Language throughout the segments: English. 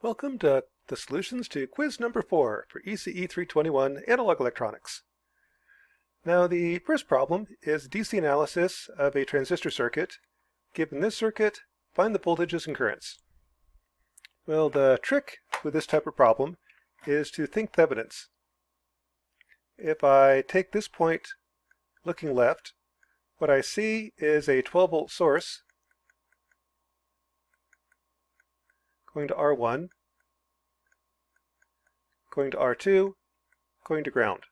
Welcome to the solutions to quiz number 4 for ECE 321 Analog Electronics. Now the first problem is DC analysis of a transistor circuit. Given this circuit, find the voltages and currents. Well, the trick with this type of problem is to think Thevenins. If I take this point looking left, what I see is a 12-volt source going to R1, going to R2, going to ground.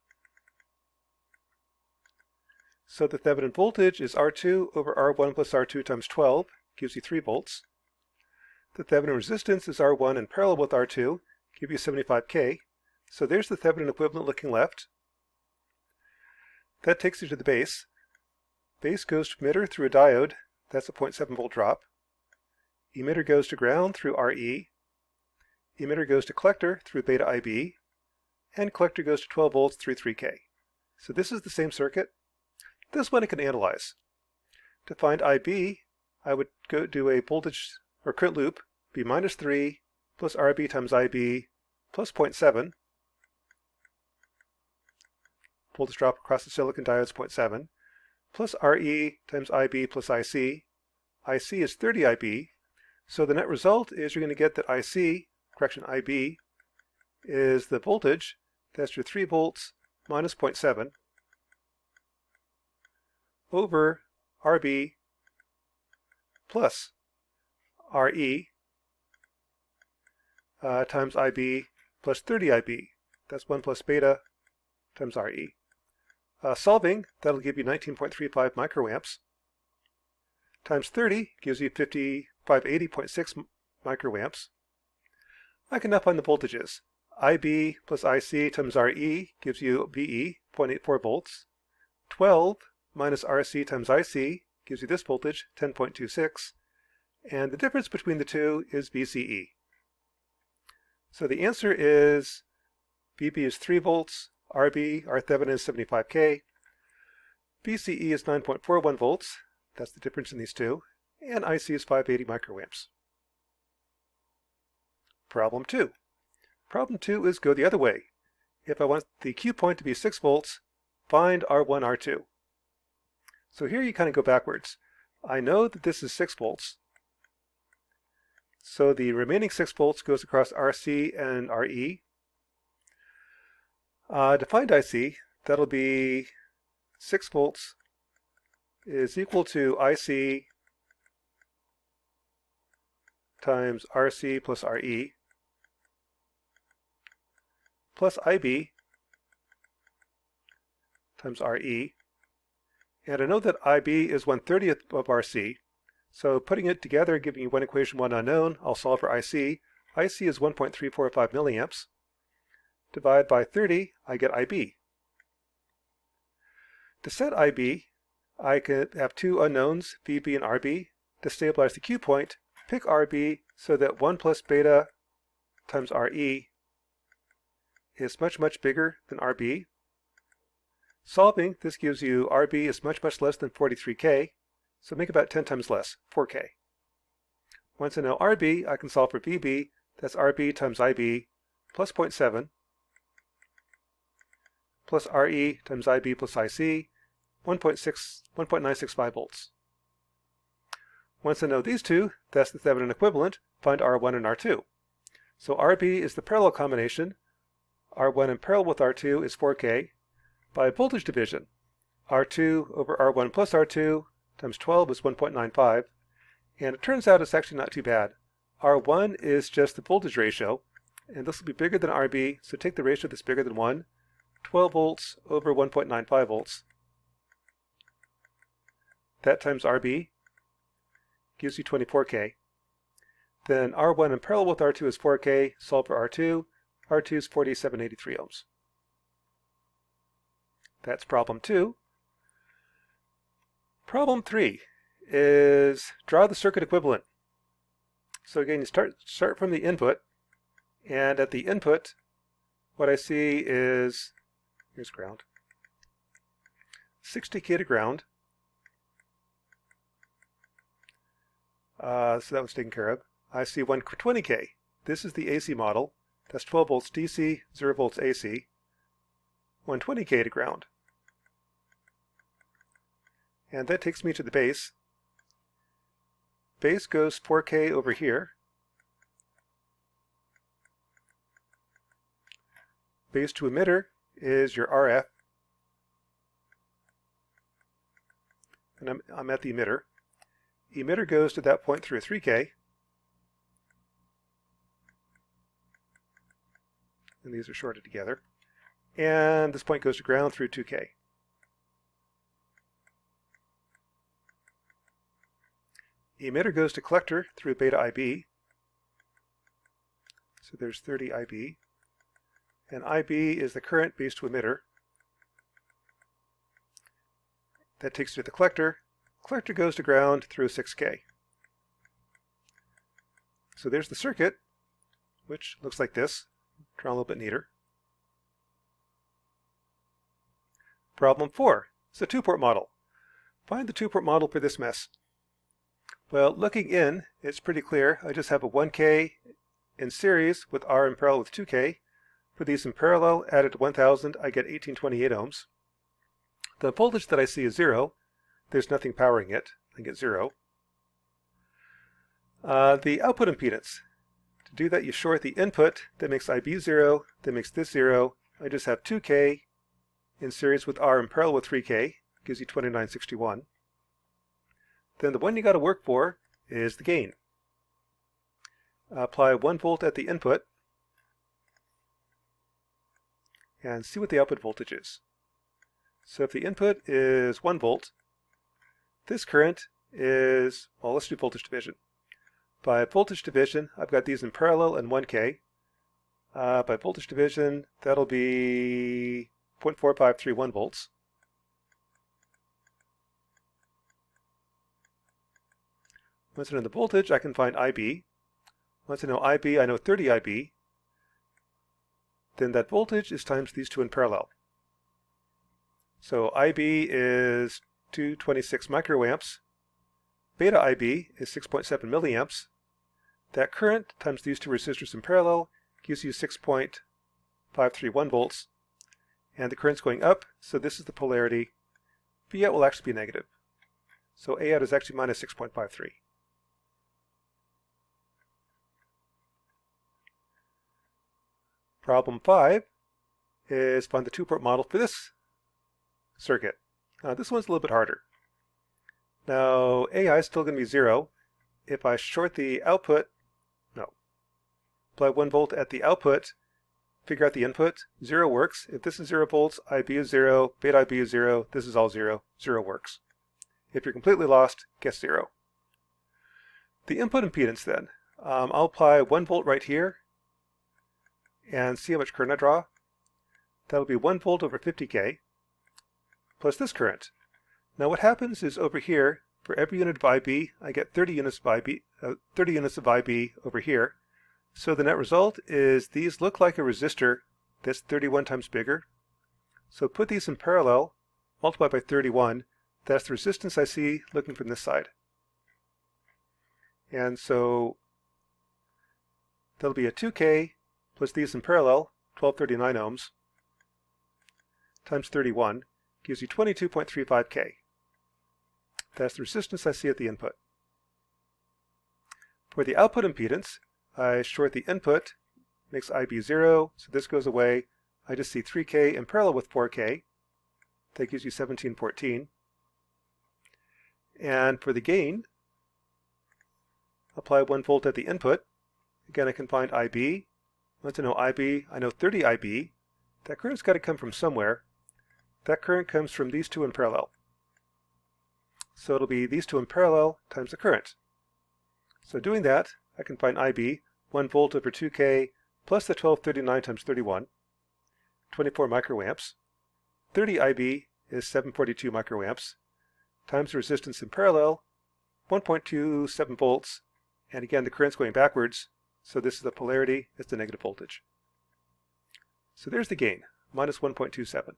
So the Thevenin voltage is R2 over R1 plus R2 times 12, gives you 3 volts. The Thevenin resistance is R1 in parallel with R2, gives you 75K. So there's the Thevenin equivalent looking left. That takes you to the base. Base goes to emitter through a diode, that's a 0.7 volt drop. Emitter goes to ground through RE. Emitter goes to collector through beta IB. And collector goes to 12 volts through 3K. So this is the same circuit. This one I can analyze. To find IB, I would go do a voltage or current loop, be minus 3 plus RB times IB plus 0.7. Voltage drop across the silicon diode is 0.7. Plus RE times IB plus IC. IC is 30 IB. So the net result is you're going to get that IB is the voltage, that's your 3 volts minus 0.7 over RB plus RE times IB plus 30 IB. That's 1 plus beta times RE. Solving, that'll give you 19.35 microamps. Times 30 gives you 580.6 microamps. I can now find the voltages. IB plus IC times RE gives you VE, 0.84 volts. 12 minus RC times IC gives you this voltage, 10.26. And the difference between the two is VCE. So the answer is VB is 3 volts, RB, our Thevenin is 75K. VCE is 9.41 volts. That's the difference in these two. And IC is 580 microamps. Problem 2. Problem 2 is go the other way. If I want the Q point to be 6 volts, find R1, R2. So here you kind of go backwards. I know that this is 6 volts. So the remaining 6 volts goes across RC and RE. To find IC, that'll be 6 volts is equal to IC times RC plus RE plus IB times RE. And I know that IB is 1/30th of RC. So putting it together, giving you one equation, one unknown, I'll solve for IC. IC is 1.345 milliamps. Divide by 30, I get IB. To set IB, I could have two unknowns, VB and RB. To stabilize the Q point, pick RB so that 1 plus beta times RE is much, much bigger than RB. Solving, this gives you RB is much, much less than 43K, so make about 10 times less, 4K. Once I know RB, I can solve for VB, that's RB times IB plus 0.7 plus RE times IB plus IC, 1.965 volts. Once I know these two, that's the Thevenin equivalent, find R1 and R2. So RB is the parallel combination. R1 in parallel with R2 is 4K. By voltage division, R2 over R1 plus R2 times 12 is 1.95. And it turns out it's actually not too bad. R1 is just the voltage ratio, and this will be bigger than RB, so take the ratio that's bigger than 1. 12 volts over 1.95 volts. That times RB gives you 24K. Then R1 in parallel with R2 is 4K, solve for R2. R2 is 4783 ohms. That's problem 2. Problem 3 is draw the circuit equivalent. So again, you start from the input, and at the input, what I see is, here's ground, 60K to ground. So that was taken care of. I see 120K. this is the AC model. That's 12 volts DC, 0 volts AC, 120K to ground. And that takes me to the base. Base goes 4K over here. Base to emitter is your RF. And I'm at the emitter. Emitter goes to that point through 3K. And these are shorted together. And this point goes to ground through 2K. Emitter goes to collector through beta IB. So there's 30 IB. And IB is the current base to emitter. That takes you to the collector. Collector goes to ground through 6K. So there's the circuit, which looks like this. Drawn a little bit neater. Problem 4. It's a two-port model. Find the two-port model for this mess. Well, looking in, it's pretty clear. I just have a 1K in series with R in parallel with 2K. For these in parallel, added to 1000, I get 1828 ohms. The voltage that I see is 0. There's nothing powering it. I get 0. The output impedance. To do that, you short the input. That makes IB 0. That makes this 0. I just have 2K in series with R in parallel with 3K. Gives you 2961. Then the one you got to work for is the gain. Apply 1 volt at the input and see what the output voltage is. So if the input is 1 volt, this current is, well, let's do voltage division. By voltage division, I've got these in parallel and 1K. By voltage division, that'll be 0.4531 volts. Once I know the voltage, I can find IB. Once I know IB, I know 30 IB. Then that voltage is times these two in parallel. So IB is 226 microamps. Beta IB is 6.7 milliamps. That current times these two resistors in parallel gives you 6.531 volts. And the current's going up, so this is the polarity. V out will actually be negative. So A out is actually minus 6.53. Problem 5 is find the two-port model for this circuit. This one's a little bit harder. Now, AI is still going to be 0. If I short the output, apply 1 volt at the output, figure out the input, 0 works. If this is 0 volts, IB is 0, beta IB is 0, this is all 0, 0 works. If you're completely lost, guess 0. The input impedance then, I'll apply 1 volt right here and see how much current I draw. That'll be 1 volt over 50K plus this current. Now what happens is over here, for every unit of IB, I get 30 units of IB over here. So the net result is these look like a resistor that's 31 times bigger. So put these in parallel, multiply by 31. That's the resistance I see looking from this side. And so that'll be a 2K plus these in parallel, 1239 ohms, times 31, gives you 22.35K. That's the resistance I see at the input. For the output impedance, I short the input, makes IB 0, so this goes away. I just see 3K in parallel with 4K. That gives you 1714. And for the gain, apply 1 volt at the input. Again, I can find IB. Once I know IB, I know 30 IB. That current's got to come from somewhere. That current comes from these two in parallel. So it'll be these two in parallel times the current. So doing that, I can find IB, 1 volt over 2K, plus the 1239 times 31, 24 microamps. 30 IB is 742 microamps, times the resistance in parallel, 1.27 volts, and again the current's going backwards, so this is the polarity, it's the negative voltage. So there's the gain, minus 1.27.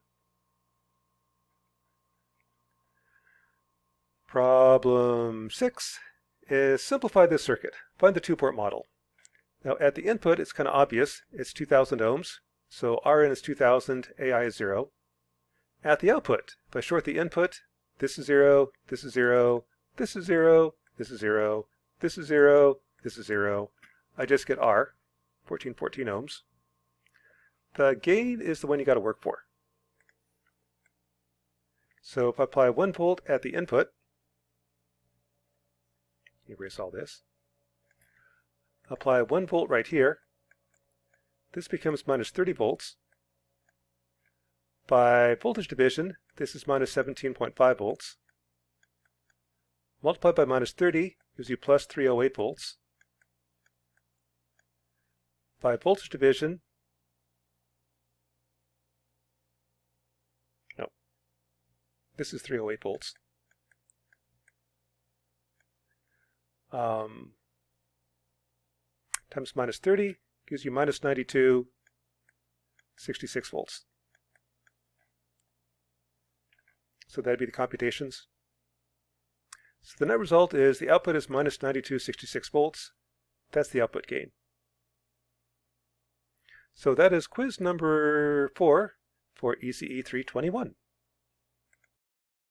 Problem 6 is simplify this circuit. Find the two-port model. Now at the input, it's kind of obvious. It's 2000 ohms. So Rn is 2000, AI is 0. At the output, if I short the input, this is 0, this is 0, this is 0, this is 0, this is 0, this is 0. I just get R, 1414 ohms. The gain is the one you got to work for. So if I apply 1 volt at the input, erase all this, apply 1 volt right here, this becomes minus 30 volts. By voltage division, this is minus 17.5 volts. Multiplied by minus 30 gives you plus 308 volts. By voltage division, no, this is 308 volts. Times minus 30 gives you minus 92, 66 volts. So that'd be the computations. So the net result is the output is minus 92, 66 volts. That's the output gain. So that is quiz number 4 for ECE 321.